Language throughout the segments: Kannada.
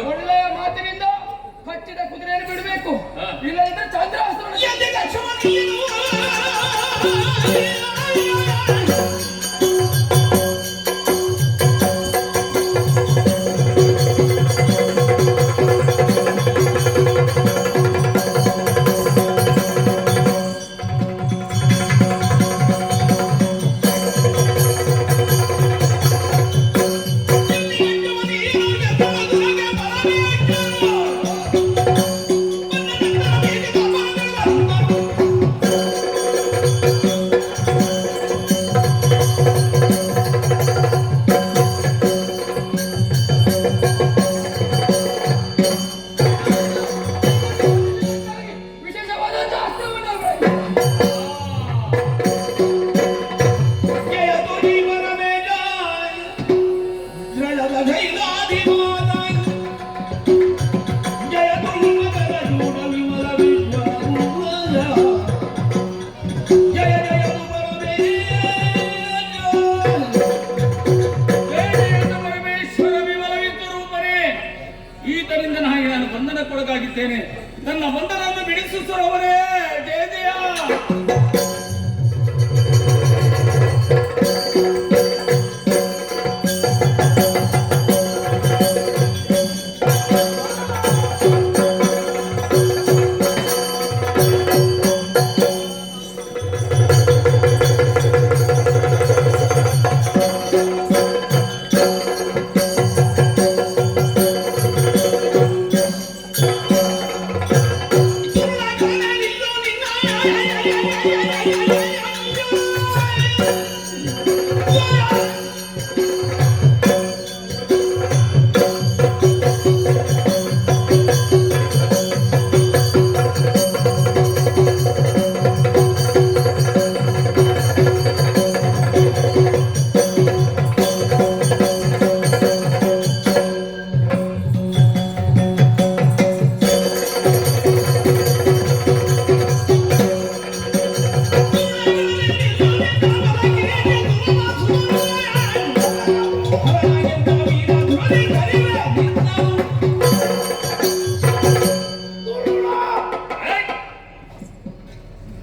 ಒಳ್ಳೆಯ ಮಾತಿನಿಂದ ಕಚ್ಚಿದ ಕುದುರೆಯನ್ನು ಬಿಡಬೇಕು, ಇಲ್ಲದಿದ್ದರೆ ಚಂದ್ರಾಸ್ತ್ರ ಬಂಧನಕ್ಕೊಳಗಾಗಿದ್ದೇನೆ. ನನ್ನ ಬಂಧನವನ್ನು ಬಿಡಿಸುತ್ತಿರುವವರೇ ಜಯ ಜಯ.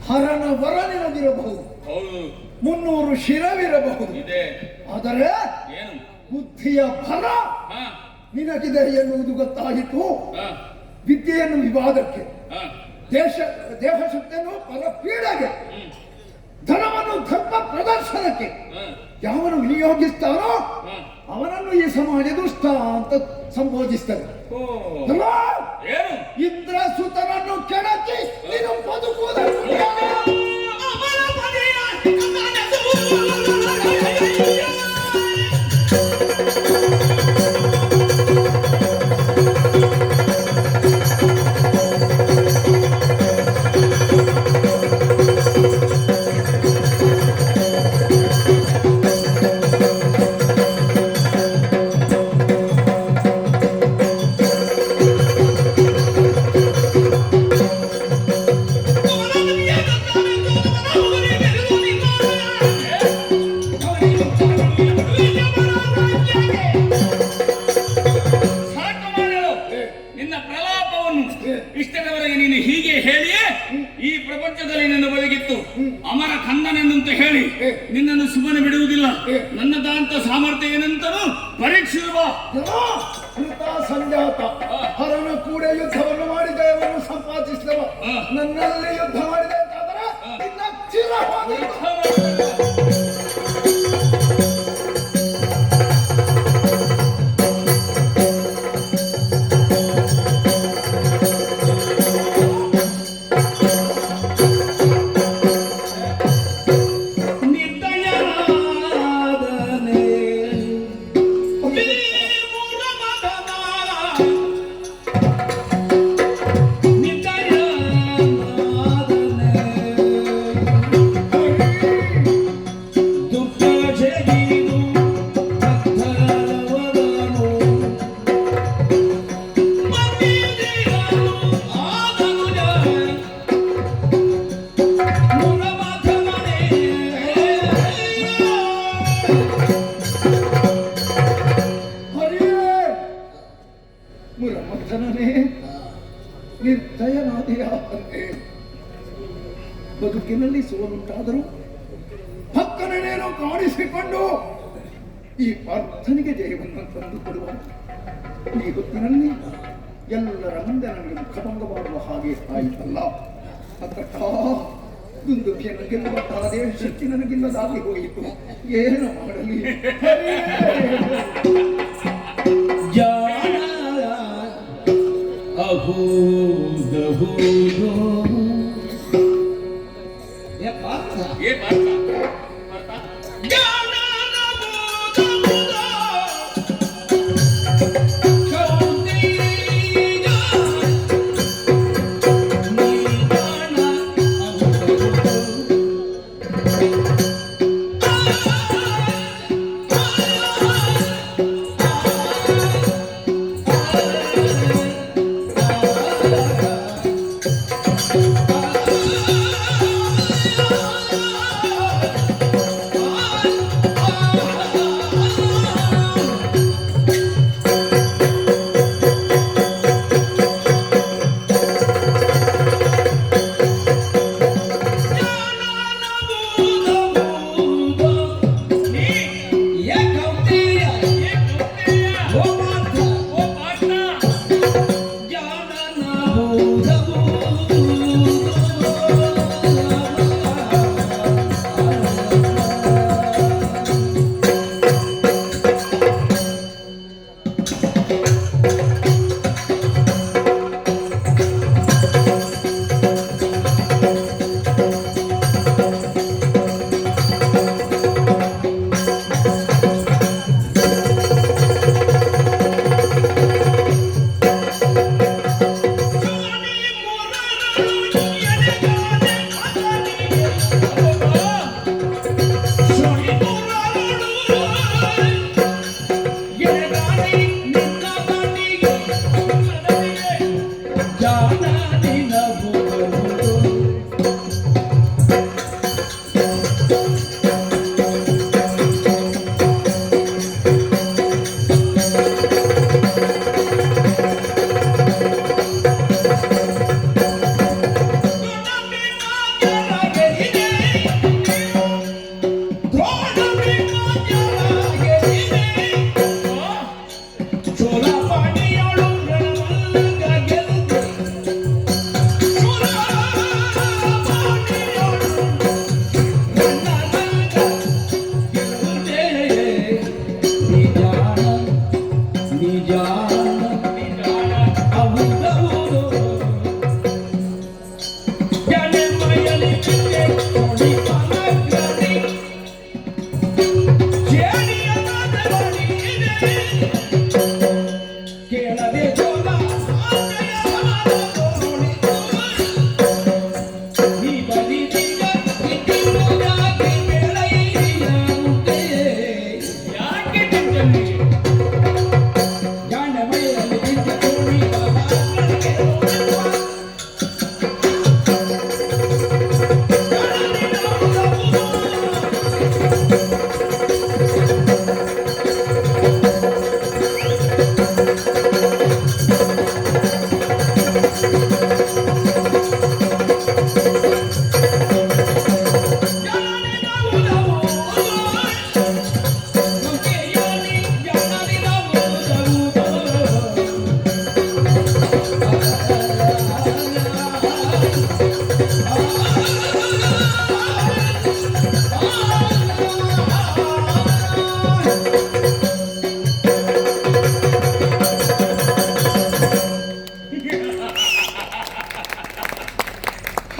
ಹರನ ವರನಿರಬಹುದು, 300 ಶಿರವಿರಬಹುದು, ಆದರೆ ಬುದ್ಧಿಯ ಫಲ ನಿನಗಿದೆ ಎನ್ನುವುದು ಗೊತ್ತಾಯಿತು. ವಿದ್ಯೆಯನ್ನು ವಿವಾದಕ್ಕೆ, ದೇಹ ಶಕ್ತಿಯನ್ನು ಪರಪೀಡೆಗೆ, ಧನವನ್ನು ಧರ್ಮ ಪ್ರದರ್ಶನಕ್ಕೆ ಯಾವನು ವಿನಿಯೋಗಿಸ್ತಾನೋ ಅವನನ್ನು ಈ ಸಮಾಜ ದುಷ್ಟ ಅಂತ ಸಂಬೋಧಿಸ್ತಾರೆ. ಇಂದ್ರ ಸುತನನ್ನು ಕೆಣಕಿ ನೀನು ಬದುಕುವುದನ್ನು ಇಷ್ಟರವರೆಗೆ ನೀನು ಹೀಗೆ ಹೇಳಿಯೇ ಈ ಪ್ರಪಂಚದಲ್ಲಿ ನಿನ್ನ ಬದುಕಿತ್ತು. ಅಮರ ಕಂದನೆಂದಂತ ಹೇಳಿ ನಿನ್ನನ್ನು ಸುಮ್ಮನೆ ಬಿಡುವುದಿಲ್ಲ. ನನ್ನದಂತ ಸಾಮರ್ಥ್ಯ ಏನಂತಲೂ ಪರೀಕ್ಷಿಸುವ ಸಂಜಾತ ಹರನ ಕೂಡ ಯುದ್ಧವನ್ನು ಮಾಡಿದ ಅವನು ಸಂಪಾದಿಸಿದವ. ನನ್ನಲ್ಲಿ ಯುದ್ಧ ಮಾಡಿದ ಅಂತಾದರೆ ಸೋಲುಂಟಾದರೂ ಪಕ್ಕನೇನೇನೋ ಕಾಣಿಸಿಕೊಂಡು ಈ ಪಾರ್ಥನಿಗೆ ಜಯವನ್ನು ತಂದು ಕೊಡುವ ಈ ಹೊತ್ತಿನಲ್ಲಿ ಎಲ್ಲರ ಮುಂದೆ ನನಗೆ ಮುಖಭಂಗ ಮಾಡುವ ಹಾಗೆ ಆಯಿತಲ್ಲ. ಅಕ್ಕ ದುಂದುಭಿಯನ್ನು ಗೆಲ್ಲುವಂತಾದೇ ಶಕ್ತಿ ನನಗಿಲ್ಲದಾಗಿ ಹೋಯಿತು. ಏನು ಮಾಡಲಿ?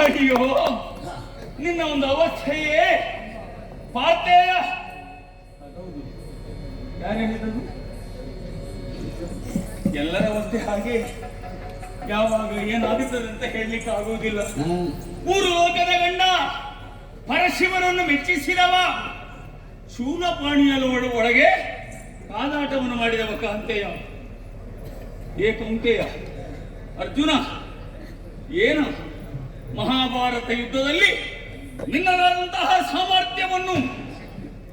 ಅಯ್ಯೋ, ನಿನ್ನ ಒಂದು ಅವಸ್ಥೆಯೇ ಪಾರ್ಥೇಯ. ಯಾರು ಹೇಳಿದದು? ಎಲ್ಲರ ಅವಸ್ಥೆ ಹಾಗೆ, ಯಾವಾಗ ಏನಾಗುತ್ತದೆ ಅಂತ ಹೇಳಲಿಕ್ಕೆ ಆಗುವುದಿಲ್ಲ. ಮೂರು ಲೋಕದ ಗಂಡ ಪರಶಿವನನ್ನು ಮೆಚ್ಚಿಸಿದವ, ಶೂಲಪಾಣಿಯ ಒಳಗೆ ಕಾದಾಟವನ್ನು ಮಾಡಿದವ ಕಾಂತೆಯ. ಏಕಂತೆಯ ಅರ್ಜುನ, ಏನು ಮಹಾಭಾರತ ಯುದ್ಧದಲ್ಲಿ ನಿನ್ನದಾದಂತಹ ಸಾಮರ್ಥ್ಯವನ್ನು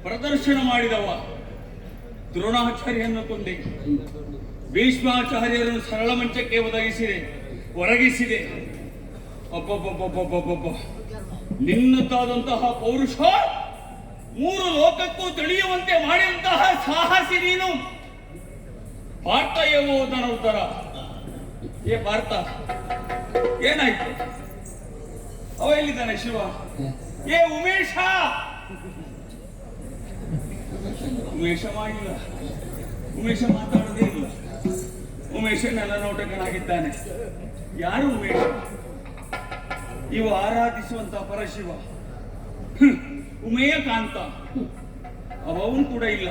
ಪ್ರದರ್ಶನ ಮಾಡಿದವ. ದ್ರೋಣಾಚಾರ್ಯರನ್ನು ಕೊಂದೆ, ಭೀಷ್ಮಾಚಾರ್ಯರನ್ನು ಸರಳ ಮಂಚಕ್ಕೆ ಒರಗಿಸಿದೆ. ಒಬ್ಬೊಬ್ಬೊಬ್ಬೊಬ್ಬೊಬ್ಬೊಬ್ಬ ನಿನ್ನದಾದಂತಹ ಪೌರುಷ ಮೂರು ಲೋಕಕ್ಕೂ ತಿಳಿಯುವಂತೆ ಮಾಡಿದಂತಹ ಸಾಹಸಿ ನೀನು. ಪಾರ್ಥ ಎಂಬುದರ ಉತ್ತರ. ಏ ಪಾರ್ಥ, ಏನಾಯ್ತು? ಅವ ಎಲ್ಲಿದ್ದಾನೆ ಶಿವ? ಏ ಉಮೇಶ! ಉಮೇಶ ಮಾಡಿಲ್ಲ. ಉಮೇಶ ಮಾತಾಡೋದೇ ಇಲ್ಲ. ಉಮೇಶ ನೆಲ ನೋಟಕನಾಗಿದ್ದಾನೆ. ಯಾರು ಉಮೇಶ? ಇವು ಆರಾಧಿಸುವಂತ ಪರಶಿವ. ಉಮೇಯ ಕಾಂತ. ಅವನು ಕೂಡ ಇಲ್ಲ.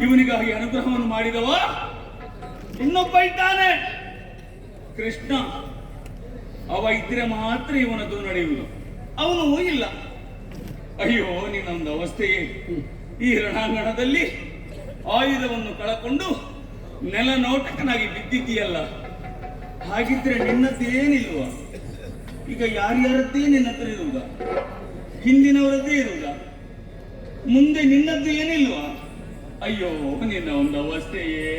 ಇವನಿಗಾಗಿ ಅನುಗ್ರಹವನ್ನು ಮಾಡಿದವ ಇನ್ನೊಬ್ಬ ಇದ್ದಾನೆ, ಕೃಷ್ಣ. ಅವ ಇದ್ರೆ ಮಾತ್ರ ಇವನದು ನಡೆಯುವುದು. ಅವನು ಇಲ್ಲ. ಅಯ್ಯೋ ನಿನ್ನೊಂದು ಅವಸ್ಥೆಯೇ. ಈ ರಣಾಂಗಣದಲ್ಲಿ ಆಯುಧವನ್ನು ಕಳಕೊಂಡು ನೆಲ ನೋಟಕನಾಗಿ ಬಿದ್ದಿದ್ದೀಯಲ್ಲ. ಹಾಗಿದ್ರೆ ನಿನ್ನದ್ದೇನಿಲ್ವ? ಈಗ ಯಾರ್ಯಾರದ್ದೇ ನಿನ್ನ ಹತ್ರ ಇರುವುದ? ಹಿಂದಿನವರದ್ದೇ ಇರುವುದ? ಮುಂದೆ ನಿನ್ನದ್ದು ಏನಿಲ್ವಾ? ಅಯ್ಯೋ ನಿನ್ನ ಒಂದು ಅವಸ್ಥೆಯೇ.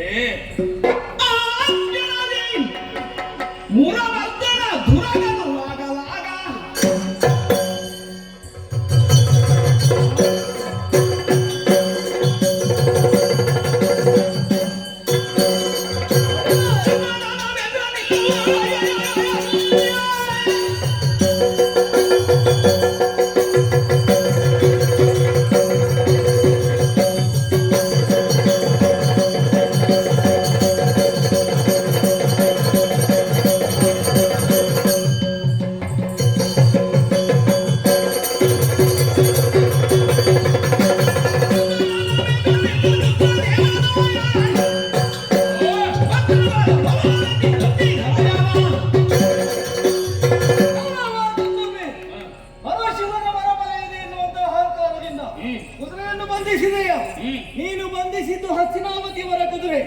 ನೀನು ಬಂಧಿಸಿದ್ದು ಹಸ್ತಿನಾವತಿಯವರ ಕುದುರೆ,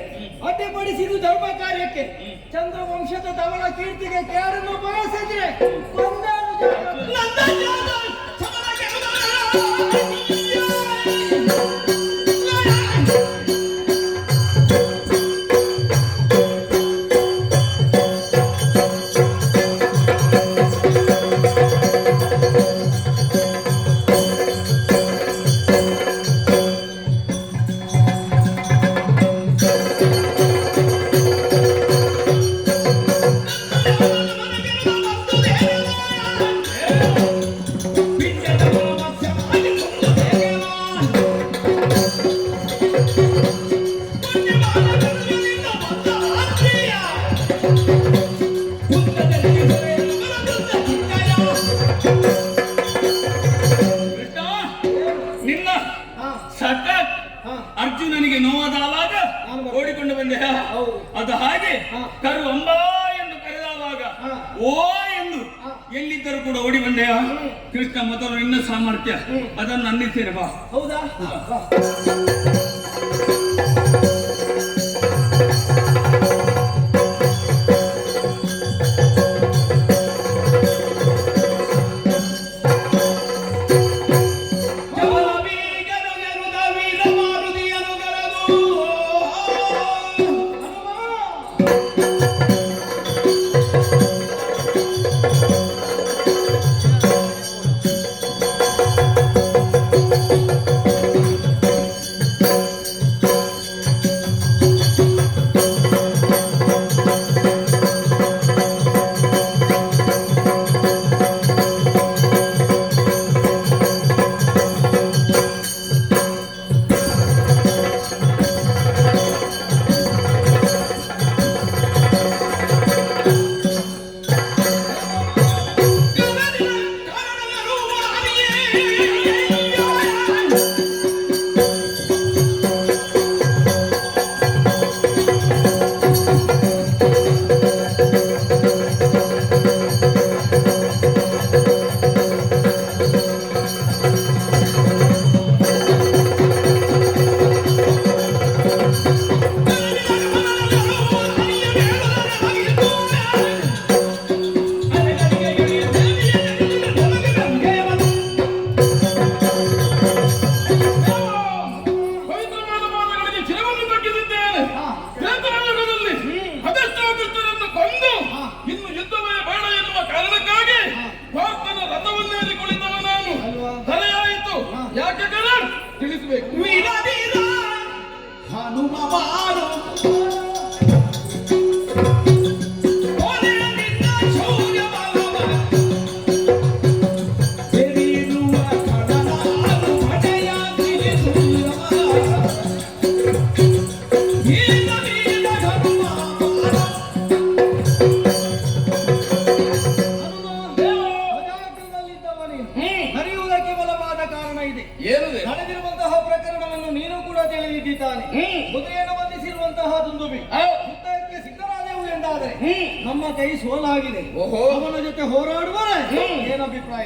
ಅಡ್ಡಿಪಡಿಸಿದ್ದು ಧರ್ಮ ಕಾರ್ಯಕ್ಕೆ, ಚಂದ್ರವಂಶದ ಧವಳ ಕೀರ್ತಿಗೆ ಕೇರನ್ನು ಬಯಸಿದ್ರೆ ಅರ್ಜುನನಿಗೆ ನೋವಾದಾಗ ಓಡಿಕೊಂಡು ಬಂದೆ. ಅದು ಹಾಗೆ ಕರು ಅಂಬಾ ಎಂದು ಕರೆದವಾಗ ಓ ಎಂದು ಎಲ್ಲಿದ್ದರೂ ಕೂಡ ಓಡಿ ಬಂದೆಯ. ಕೃಷ್ಣ ಮೊದಲು ನಿನ್ನ ಸಾಮರ್ಥ್ಯ ಅದನ್ನು ಅನ್ನಿಸ್ತೇನೆ ಬಾ. ಹೌದಾ? ತಿಳಿದಿದ್ದಾನೆ. ಕುದುರೆಯನ್ನು ಬಂಧಿಸಿರುವಂತಹ ದುಂದುಬಿ ಯುದ್ಧಕ್ಕೆ ಸಿದ್ಧರಾದೆವು ಎಂದಾದರೆ ನಮ್ಮ ಕೈ ಸೋಲಾಗಿದೆ. ಅವನ ಜೊತೆ ಹೋರಾಡುವರೆ ಏನು ಅಭಿಪ್ರಾಯ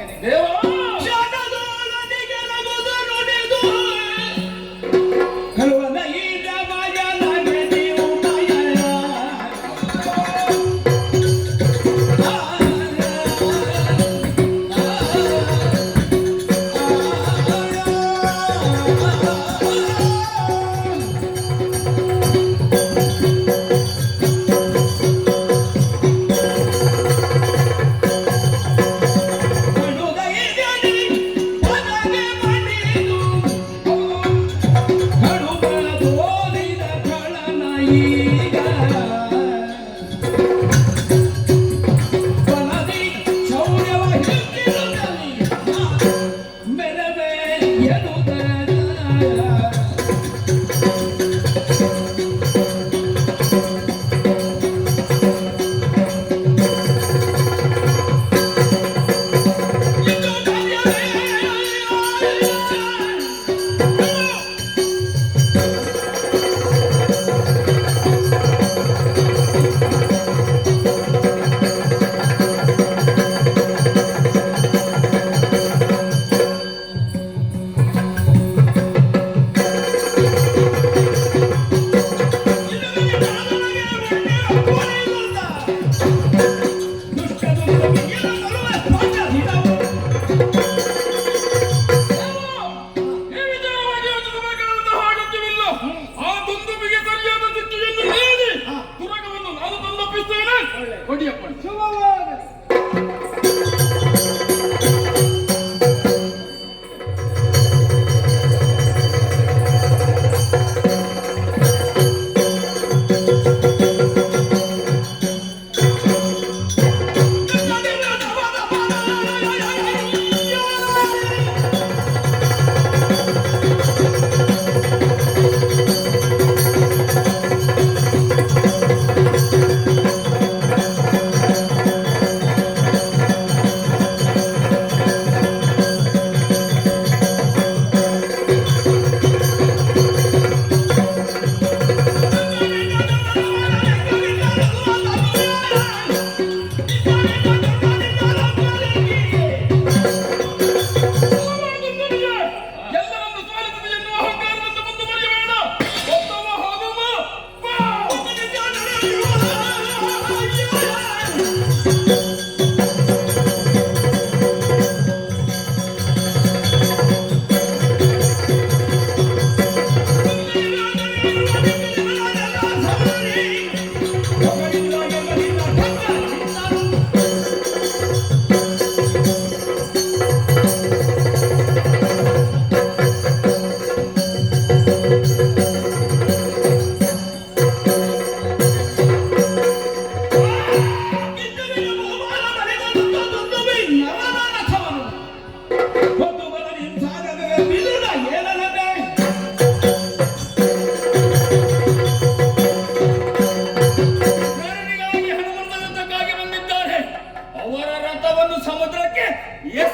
Thank you.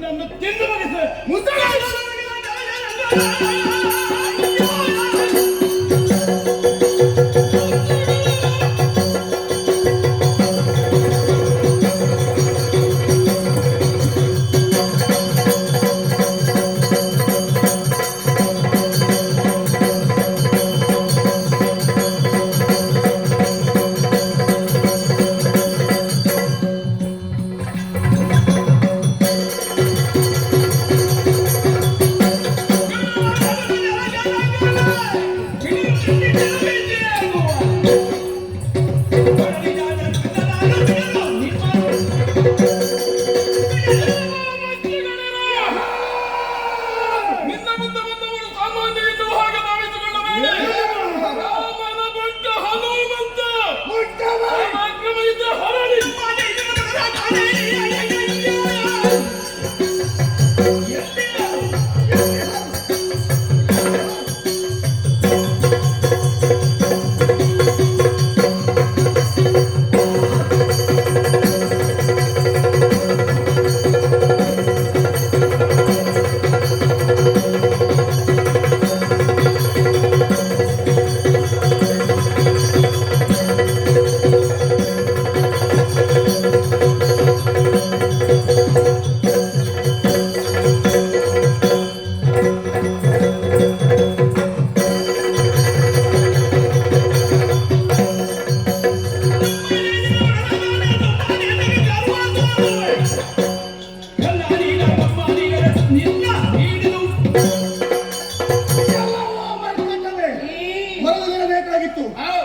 ನಿನ್ನನ್ನು ತಿಂದು ಮುಗಿಸು.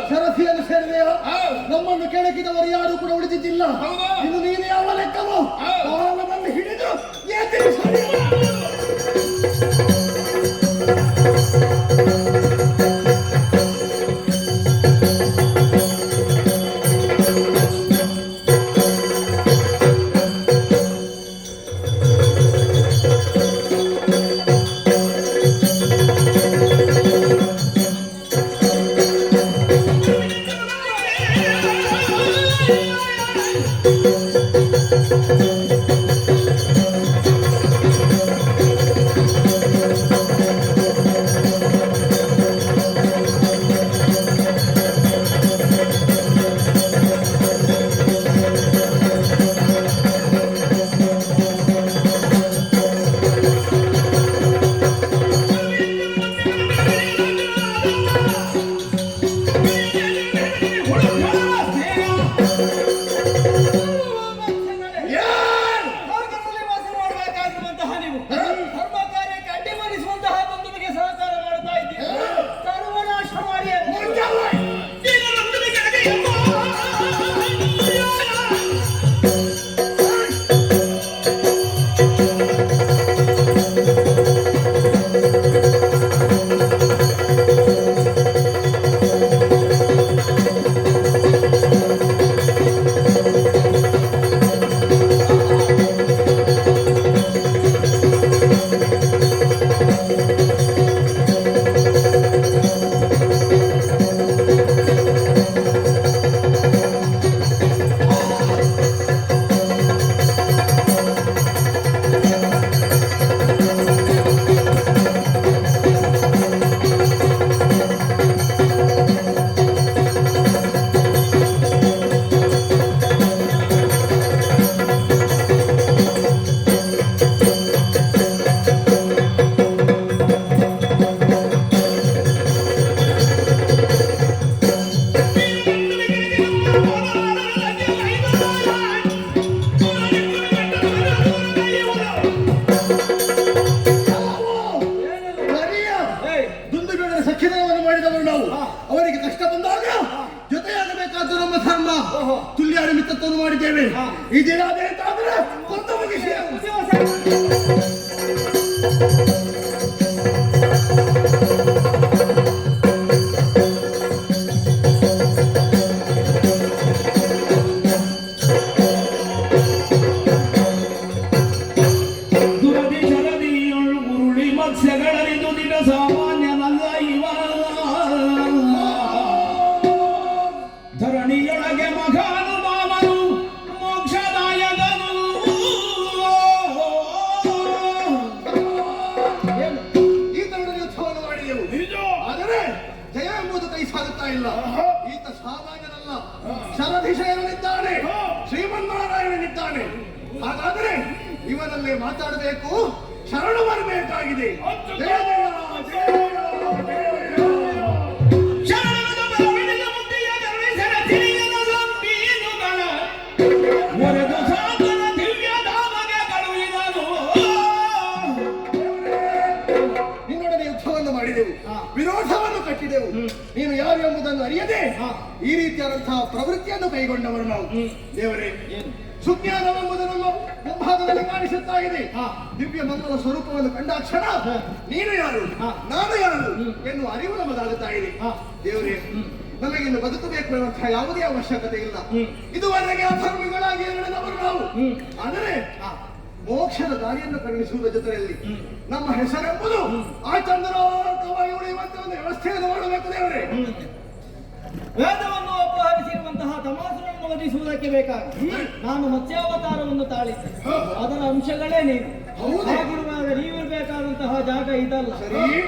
ಸರಸಿಯನ್ನು ಸೇರಿದೆಯಾ? ನಮ್ಮನ್ನು ಕೆಳಕಿದವರು ಯಾರು ಕೂಡ ಉಳಿದಿದ್ದಿಲ್ಲ. ಇದು ನೀನು ಯಾವ ಲೆಕ್ಕವೋ ಕಾಲವನ್ನು ಹಿಡಿದು ಅವರಿಗೆ ಕಷ್ಟ ಬಂದಾಗ ಜೊತೆಯಾಗಬೇಕಾದ್ದು ನಮ್ಮ ಧರ್ಮ. ತುಲ್ಯಾಡಿ ಮಿತ್ರತ್ವವನ್ನು ಮಾಡಿದ್ದೇವೆ. ಈ ದಿನ ಅದೇಂತಾದ್ರೆ ಕೊಂದು ಮುಗಿಸಿ ಧರಣಿಯೊಳಗೆ ಮಗಾನುಭಾವನು ಮೋಕ್ಷದಾಯಕನು ಇಲ್ಲ. ಈತ ಸಾಮಾನ್ಯನಲ್ಲ, ಶರಧಿಶಯನಿದ್ದಾನೆ, ಶ್ರೀಮನ್ನಾರಾಯಣನಿದ್ದಾನೆ. ಹಾಗಾದರೆ ಇವನಲ್ಲೇ ಮಾತಾಡಬೇಕು, ಶರಣು ಬರಬೇಕಾಗಿದೆ. ಜಯ ಜಯ ಜಯ ಜಯ ಜಯ. ನಿನ್ನೊಡನೆ ಯುದ್ಧವನ್ನು ಮಾಡಿದೆವು, ವಿರೋಧವನ್ನು ಕಟ್ಟಿದೆವು. ನೀನು ಯಾರು ಎಂಬುದನ್ನು ಅರಿಯದೆ ಈ ರೀತಿಯಾದಂತಹ ಪ್ರವೃತ್ತಿಯನ್ನು ಕೈಗೊಂಡವರು ನಾವು. ದೇವರೇ, ಸುಜ್ಞಾನವೆಂಬುದನ್ನು ಮುಂಭಾಗದಲ್ಲಿ ಕಾಣಿಸುತ್ತಾ ಇದೆ. ದಿವ್ಯ ಮಂಗಲ ಸ್ವರೂಪವನ್ನು ಕಂಡಾಕ್ಷಣ ನೀನು ಯಾರು, ನಾನು ಯಾರು ಎನ್ನುವ ಅರಿವು ನಮಗಾಗುತ್ತಾ ಇದೆ. ದೇವರೇ, ನಮಗಿನ್ನು ಬದುಕಬೇಕು ಎನ್ನುವಂತಹ ಯಾವುದೇ ಅವಶ್ಯಕತೆ ಇಲ್ಲ. ಇದುವರೆಗೆ ಅಧರ್ಮಿಗಳಾಗಿ ನಡೆದವರು ನಾವು. ಆದರೆ ಮೋಕ್ಷದ ದಾರಿಯನ್ನು ಕರುಣಿಸುವುದರ ಜೊತೆಯಲ್ಲಿ ನಮ್ಮ ಹೆಸರೆಂಬುದು ಆ ಚಂದ್ರೋರ್ಕವಾಗಿ ಉಳಿಯುವಂತೆ ಒಂದು ವ್ಯವಸ್ಥೆಯನ್ನು ಮಾಡಬೇಕು. ದೇವರೇ, ವೇದವನ್ನು ಅಪಹರಿಸಿರುವಂತಹ ತಮಾಸುರನ್ನು ವಧಿಸುವುದಕ್ಕೆ ಬೇಕಾಗಿ ನಾನು ಮತ್ಸ್ಯಾವತಾರವನ್ನು ತಾಳಿದ್ದೆ. ಅದರ ಅಂಶಗಳೇ ನೀನು. ಹಾಗಿರುವಾಗ ನೀವಿರಬೇಕಾದಂತಹ ಜಾಗ ಇದಲ್ಲ.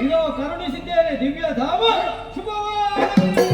ಇದೋ ಕರುಣಿಸಿದ್ದೇನೆ, ದಿವ್ಯ ಧಾಮ. ಶುಭವಾಗಲಿ.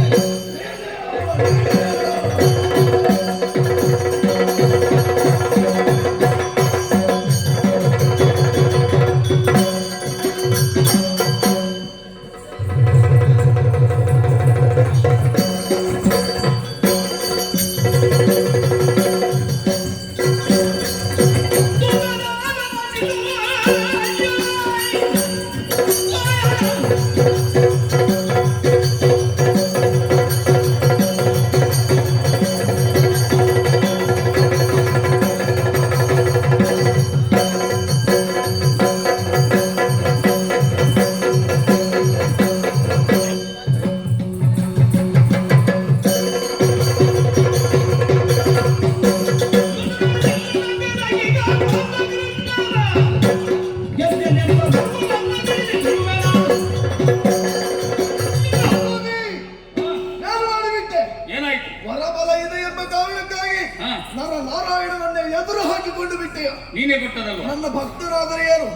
ನೀನೇ ಕೊಟ್ಟದಲ್ವ? ನನ್ನ ಭಕ್ತರಾದರೆ ಏನು,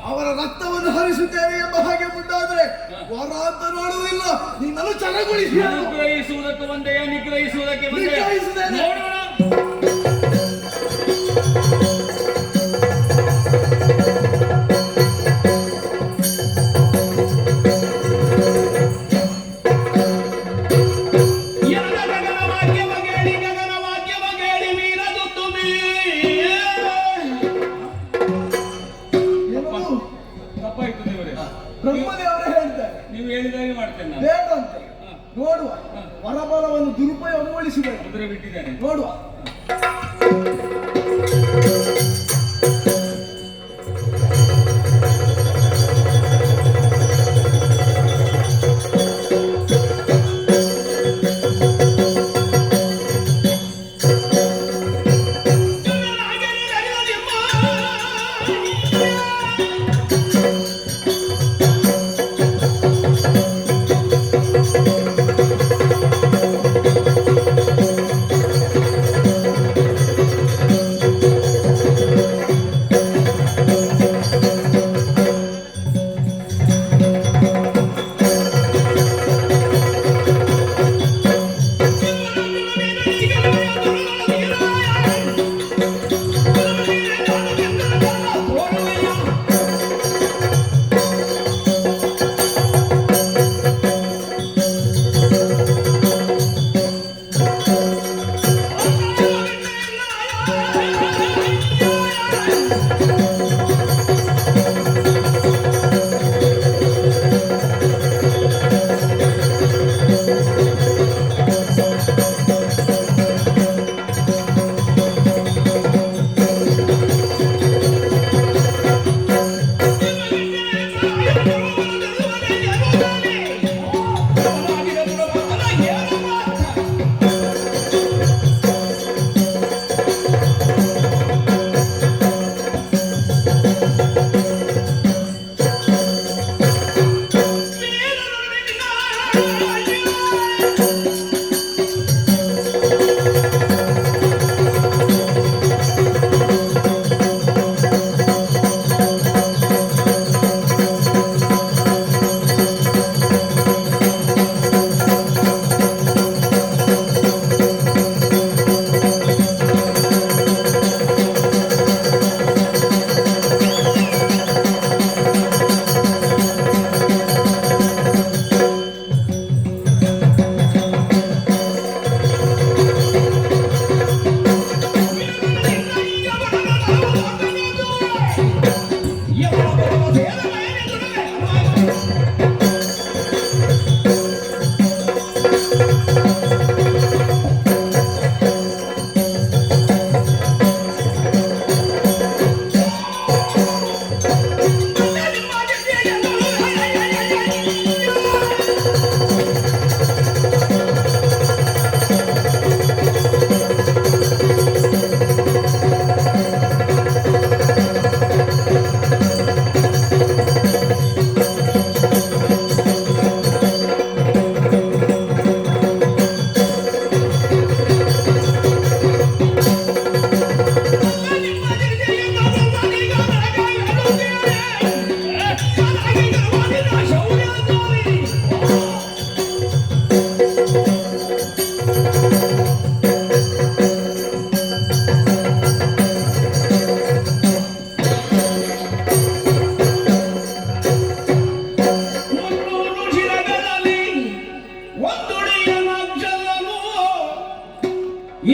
ಅವರ ರಕ್ತವನ್ನು ಹರಿಸುತ್ತೇನೆ ಎಂಬ ಹಾಗೆ ಮುಂದಾದರೆ ವರ ಅಂತ ನೋಡುವುದಿಲ್ಲ. ನಿನ್ನನ್ನು ಚರಗೊಳಿಸಿ ಅನುಗ್ರಹಿಸುವುದಕ್ಕೆ ಬಂದೆಯ, ನಿಗ್ರಹಿಸುವುದಕ್ಕೆ ಬಂದೆಯ ನೋಡೋಣ. ಬ್ರಹ್ಮದೇವರೇ ಹೇಳ್ತಾರೆ, ನೀವು ಹೇಳಿದಾಗೆ ಮಾಡ್ತೇನೆ ನಾನು. ಬೇಡಂತೆ ನೋಡುವ, ವರಬಲವನ್ನು ದುರುಪಯೋಗಗೊಳಿಸಬೇಕು. ಕುದುರೆ ಬಿಟ್ಟಿದ್ದೇನೆ, ನೋಡುವ.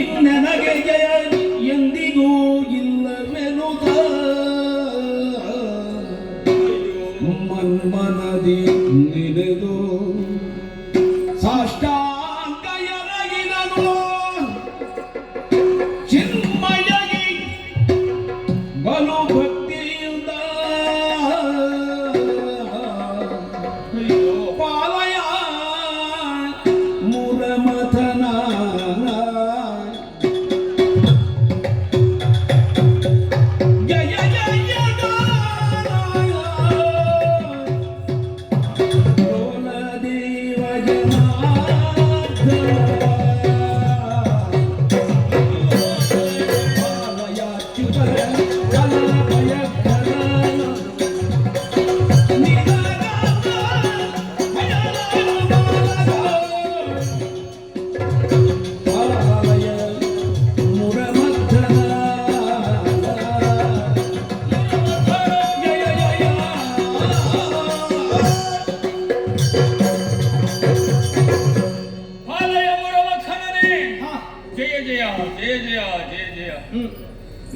ಇನ್ನೆನಗೆ ಜಯ ಎಂದಿಗೂ ಇಲ್ಲವೆನುತ ಮನ್ಮನದಿ ನಿನೆದು ಸಾಷ್ಟಾಂಗ ಎರಗಿನನು ಚಿನ್ಮಯಗಿ ಬಲು ಭಕ್ತಿಯಿಂದ ಪಾಲಯ ಮುರಮಥನ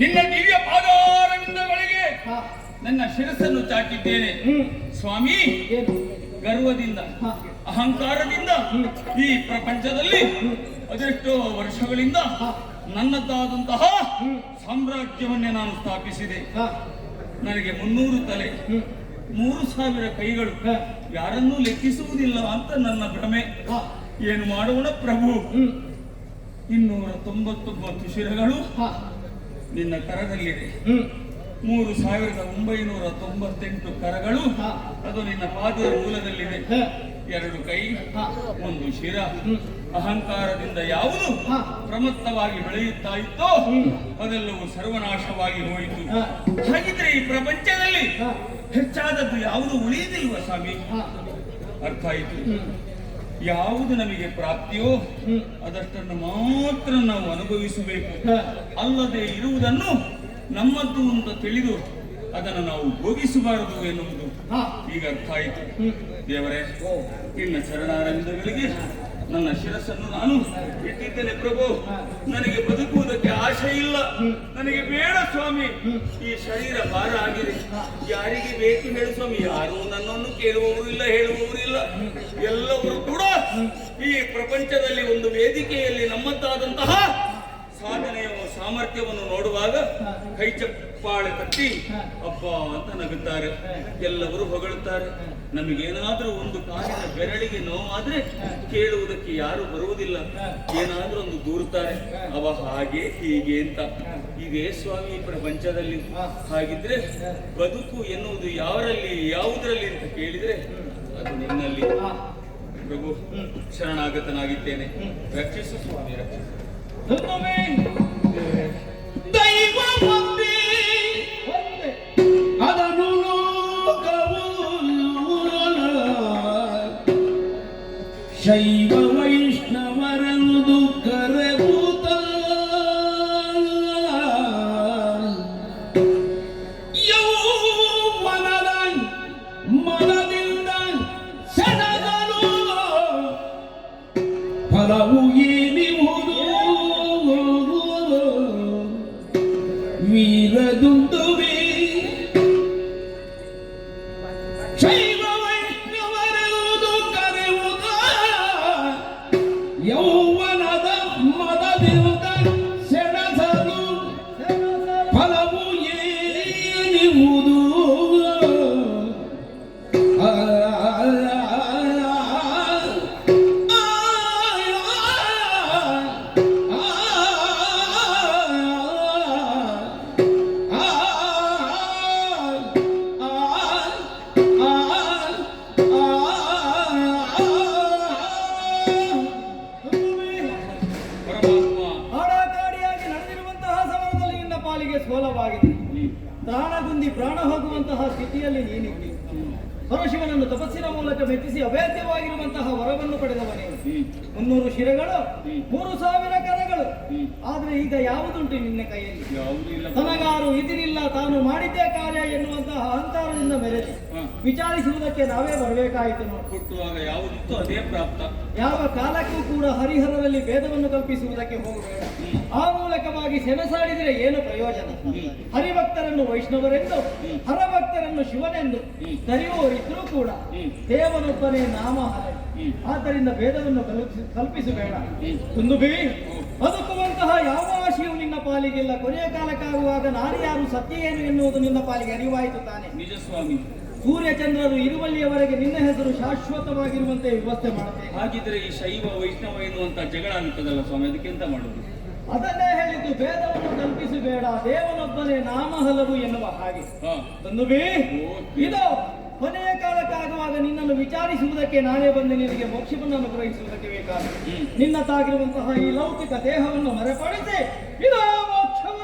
ನಿನ್ನ ದಿವ್ಯ ಪಾದಾರವಿಂದಗಳಿಗೆ ನನ್ನ ಶಿರಸ್ಸನ್ನು ಚಾಚಿದ್ದೇನೆ ಸ್ವಾಮಿ. ಗರ್ವದಿಂದ ಅಹಂಕಾರದಿಂದ ಈ ಪ್ರಪಂಚದಲ್ಲಿ ಅದೆಷ್ಟೋ ವರ್ಷಗಳಿಂದ ನನ್ನದಾದಂತಹ ಸಾಮ್ರಾಜ್ಯವನ್ನೇ ನಾನು ಸ್ಥಾಪಿಸಿದೆ. ನನಗೆ 300 ತಲೆ, 3000 ಕೈಗಳು, ಯಾರನ್ನೂ ಲೆಕ್ಕಿಸುವುದಿಲ್ಲ ಅಂತ ನನ್ನ ಭ್ರಮೆ. ಏನು ಮಾಡೋಣ ಪ್ರಭು? 299 ಶಿರಗಳು ನಿನ್ನ ಕರದಲ್ಲಿದೆ. 3998 ಕರಗಳು ಅದು ನಿನ್ನ ಪಾದದ ಮೂಲದಲ್ಲಿದೆ. 2 ಕೈ, 1 ಶಿರ. ಅಹಂಕಾರದಿಂದ ಯಾವುದು ಪ್ರಮತ್ತವಾಗಿ ಬೆಳೆಯುತ್ತಾ ಇತ್ತೋ ಅದೆಲ್ಲವೂ ಸರ್ವನಾಶವಾಗಿ ಹೋಯಿತು. ಹಾಗಿದ್ರೆ ಈ ಪ್ರಪಂಚದಲ್ಲಿ ಹೆಚ್ಚಾದದ್ದು ಯಾವುದು ಉಳಿಯುವುದಿಲ್ವ ಸ್ವಾಮಿ? ಅರ್ಥ ಆಯಿತು. ಯಾವುದು ನಮಗೆ ಪ್ರಾಪ್ತಿಯೋ ಅದಷ್ಟನ್ನು ಮಾತ್ರ ನಾವು ಅನುಭವಿಸಬೇಕು. ಅಲ್ಲದೆ ಇರುವುದನ್ನು ನಮ್ಮದ್ದು ಅಂತ ತಿಳಿದು ಅದನ್ನು ನಾವು ಭೋಗಿಸಬಾರದು ಎನ್ನುವುದು ಈಗ ಅರ್ಥ ಆಯಿತು. ದೇವರೇ, ನಿನ್ನ ಶರಣಾರವಿಂದಗಳಿಗೆ ನನ್ನ ಶಿರಸ್ಸನ್ನು ನಾನು ಇಟ್ಟಿದ್ದೇನೆ ಪ್ರಭು. ನನಗೆ ಬದುಕುವುದಕ್ಕೆ ಆಶೆ ಇಲ್ಲ, ನನಗೆ ಬೇಡ ಸ್ವಾಮಿ. ಈ ಶರೀರ ಭಾರ ಆಗಿದೆ. ಯಾರಿಗೆ ಬೇಕು ಹೇಳು ಸ್ವಾಮಿ? ಯಾರು ನನ್ನನ್ನು ಕೇಳುವವರು ಇಲ್ಲ, ಹೇಳುವವರು ಇಲ್ಲ. ಎಲ್ಲವರು ಕೂಡ ಈ ಪ್ರಪಂಚದಲ್ಲಿ ಒಂದು ವೇದಿಕೆಯಲ್ಲಿ ನಮ್ಮದ್ದಾದಂತಹ ಸಾಧನೆಯ ಸಾಮರ್ಥ್ಯವನ್ನು ನೋಡುವಾಗ ಕೈ ಚಪ್ಪಾಳೆ ತಟ್ಟಿ ಅಬ್ಬ ಅಂತ ನಗುತ್ತಾರೆ. ಎಲ್ಲವರು ಹೊಗಳುತ್ತಾರೆ. ನಮಗೇನಾದ್ರೂ ಒಂದು ಕಾಲಿನ ಬೆರಳಿಗೆ ನೋವಾದ್ರೆ ಕೇಳುವುದಕ್ಕೆ ಯಾರು ಬರುವುದಿಲ್ಲ. ಏನಾದ್ರೂ ಒಂದು ದೂರುತ್ತಾರೆ, ಅವ ಹಾಗೆ ಹೀಗೆ ಅಂತ. ಇದೇ ಸ್ವಾಮಿ ಪ್ರಪಂಚದಲ್ಲಿ. ಹಾಗಿದ್ರೆ ಬದುಕು ಎನ್ನುವುದು ಯಾವರಲ್ಲಿ, ಯಾವುದರಲ್ಲಿ ಅಂತ ಕೇಳಿದ್ರೆ ಅದು ನಿನ್ನಲ್ಲಿ. ಪ್ರಭು, ಶರಣಾಗತನಾಗಿದ್ದೇನೆ. ರಕ್ಷಿಸು ಸ್ವಾಮಿ, ರಕ್ಷಿಸು. ದೈವ ಒಂದೇ, ಅದನ್ನು ಲೋಕವು ಶೈವ ವೈಷ್ಣವರೆಂದು ಕರೆಬೂತ ಯೌವನದ ಮನದಿಂದ ಸೆಳೆದನು ಫಲವು ಏನಿವುದು ವೀರದುಂದುವೆ ಶೈವ ವೈಷ್ಣವರೆವುದು ಕರೆಯುವುದ ಯೌವನದ ಮದದಿಂದ ಸೆಣಸಲು ಫಲವು ಏನಿರುವುದು ಪರಮಾತ್ಮ ಆಡಾಕಾಡಿಯಾಗಿ ನಡೆದಿರುವಂತಹ ಸಮರದಲ್ಲಿ ನಿನ್ನ ಪಾಲಿಗೆ ಸೋಲವಾಗಿದೆ. ಪ್ರಾಣಗುಂದಿ ಪ್ರಾಣ ಹೋಗುವಂತಹ ಸ್ಥಿತಿಯಲ್ಲಿ ನೀನಿದ್ದಿ. ಪರಶಿವನನ್ನು ತಪಸ್ಸಿನ ಮೂಲಕ ಮೆಚ್ಚಿಸಿ ಅಭೇದ್ಯವಾಗಿರುವಂತಹ ವರವನ್ನು ಪಡೆದವನೇ. 300 ಶಿರಗಳು, 3000 ಕರಗಳು. ಆದ್ರೆ ಈಗ ಯಾವುದುಂಟು ನಿನ್ನ ಕೈಯಲ್ಲಿ? ಯಾವುದೂ ಇಲ್ಲ. ತನಗಾರು ಇದಿರಿಲ್ಲ, ತಾನು ಮಾಡಿದ್ದೇ ಕಾರ್ಯ ಎನ್ನುವಂತಹ ಅಹಂಕಾರದಿಂದ ಮೆರೆದು ವಿಚಾರಿಸುವುದಕ್ಕೆ ನಾವೇ ಬರಬೇಕಾಯಿತು. ನೋಡಿ, ಹುಟ್ಟುವಾಗ ಯಾವುದಿತ್ತು ಅದೇ ಪ್ರಾಪ್ತ. ಯಾವ ಕಾಲಕ್ಕೂ ಕೂಡ ಹರಿಹರರಲ್ಲಿ ಭೇದವನ್ನು ಕಲ್ಪಿಸುವುದಕ್ಕೆ ಹೋಗಬೇಡ. ಆ ಮೂಲಕವಾಗಿ ಸೆಣಸಾಡಿದರೆ ಏನು ಪ್ರಯೋಜನ? ಹರಿಭಕ್ತರನ್ನು ವೈಷ್ಣವರೆಂದು, ಹರಭಕ್ತರನ್ನು ಶಿವನೆಂದು ಕರೆಯುವವರಿದ್ರೂ ಕೂಡ ದೇವನೊಬ್ಬನೇ ನಾಮ ಹರ. ಆದ್ದರಿಂದ ಭೇದವನ್ನು ಕಲ್ಪಿಸಬೇಡ. ಕುಂದುಬಿ, ಬದುಕುವಂತಹ ಯಾವ ಆಶಯವು ನಿನ್ನ ಪಾಲಿಗಿಲ್ಲ. ಕೊನೆಯ ಕಾಲಕ್ಕಾಗುವಾಗ ನಾನು ಯಾರು, ಸತ್ಯ ಏನು ಎನ್ನುವುದು ನಿನ್ನ ಪಾಲಿಗೆ ಅರಿವಾಯಿತು ತಾನೆ. ನಿಜ ಸ್ವಾಮಿ. ಸೂರ್ಯಚಂದ್ರರು ಇರುವಲ್ಲಿಯವರೆಗೆ ನಿನ್ನ ಹೆಸರು ಶಾಶ್ವತವಾಗಿರುವಂತೆ ವ್ಯವಸ್ಥೆ ಮಾಡುತ್ತೇನೆ. ಹಾಗಿದ್ರೆ ಈ ಶೈವ ವೈಷ್ಣವ ಎನ್ನುವಂತ ಜಗಳ ಆಗುತ್ತದಲ್ಲ ಸ್ವಾಮಿ, ಅದಕ್ಕೆಂತ ಮಾಡುದು? ಅದನ್ನೇ ಹೇಳಿದ್ದು, ಭೇದವನ್ನು ಕಲ್ಪಿಸಬೇಡ, ದೇವನೊಬ್ಬನೇ ನಾಮ ಹಲವು ಎನ್ನುವ ಹಾಗೆ. ಹಾ. ತಂದುಬಿ, ಇದು ಕೊನೆಯ ಕಾಲಕ್ಕಾಗುವಾಗ ನಿನ್ನನ್ನು ವಿಚಾರಿಸುವುದಕ್ಕೆ ನಾನೇ ಬಂದು ನಿನಗೆ ಮೋಕ್ಷವನ್ನು ಅನುಗ್ರಹಿಸುವುದಕ್ಕೆ ಬೇಕಾದ ನಿನ್ನ ತಾಗಿರುವಂತಹ ಈ ಲೌಕಿಕ ದೇಹವನ್ನು ಮರೆಪಡಿಸಿ ಇದು ಮೋಕ್ಷವ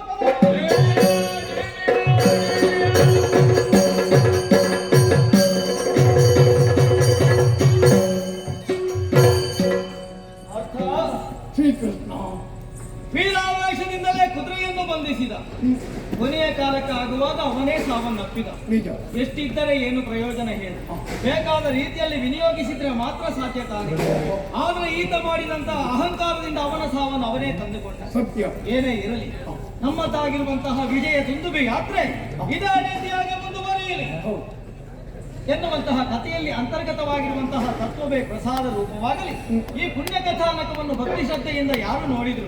ಅರ್ಥ. ಶ್ರೀಕೃಷ್ಣ ವೀರಾವೇಶದಿಂದಲೇ ಕುದುರೆಯನ್ನು ಬಂಧಿಸಿದ. ಕೊನೆಯ ಕಾಲಕ್ಕಾಗುವಾಗ ಅವನೇ ಸಾವನ್ನಪ್ಪಿದ. ನಿಜ. ಎಷ್ಟಿದ್ದರೆ ಏನು ಪ್ರಯೋಜನ ಹೇಳಿ? ಬೇಕಾದ ರೀತಿಯಲ್ಲಿ ವಿನಿಯೋಗಿಸಿದ್ರೆ ಮಾತ್ರ ಸಾಧ್ಯ ತಾನೆ. ಆದ್ರೆ ಈತ ಮಾಡಿದಂತಹ ಅಹಂಕಾರದಿಂದ ಅವನ ಸಾವನ್ನು ಅವನೇ ತಂದುಕೊಂಡ. ಸತ್ಯ. ಏನೇ ಇರಲಿ, ನಮ್ಮದಾಗಿರುವಂತಹ ವಿಜಯ ದುಂದುಬಿ ಯಾತ್ರೆ ಇದೇ ರೀತಿಯಾಗಿ ಮುಂದುವರಿಯಲಿ ಎನ್ನುವಂತಹ ಕಥೆಯಲ್ಲಿ ಅಂತರ್ಗತವಾಗಿರುವಂತಹ ತತ್ವವೇ ಪ್ರಸಾದ ರೂಪವಾಗಲಿ. ಈ ಪುಣ್ಯ ಕಥಾನಕವನ್ನು ಭಕ್ತಿ ಶ್ರದ್ಧೆಯಿಂದ ಯಾರು ನೋಡಿದ್ರು,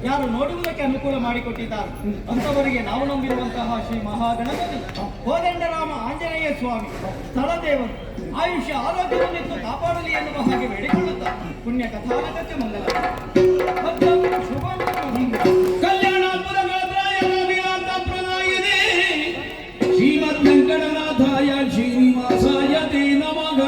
ಯಾರು ನೋಡುವುದಕ್ಕೆ ಅನುಕೂಲ ಮಾಡಿಕೊಟ್ಟಿದ್ದಾರೆ ಅಂತವರಿಗೆ ನಾವು ನಂಬಿರುವಂತಹ ಶ್ರೀ ಮಹಾಗಣಪತಿ, ಕೋದಂಡರಾಮ ಆಂಜನೇಯ ಸ್ವಾಮಿ, ಸ್ಥಳದೇವರು ಆಯುಷ್ಯ ಆರೋಗ್ಯದಲ್ಲಿದ್ದು ಕಾಪಾಡಲಿ ಎನ್ನುವ ಹಾಗೆ ಬೇಡಿಕೊಳ್ಳುತ್ತಾ ಪುಣ್ಯ ಕಥಾನಕಕ್ಕೆ ಮಂಗಲ. ಕಲ್ಯಾಣಪುರಗಾತ್ರಾಯ ರವಿನಾಥ ಪ್ರಣಾಯಿನಿ ಶ್ರೀಮದ್ ವೆಂಕಟನಾಥಾಯ ಶ್ರೀನಿವಾಸಾಯ ತೇ ನಮಃ.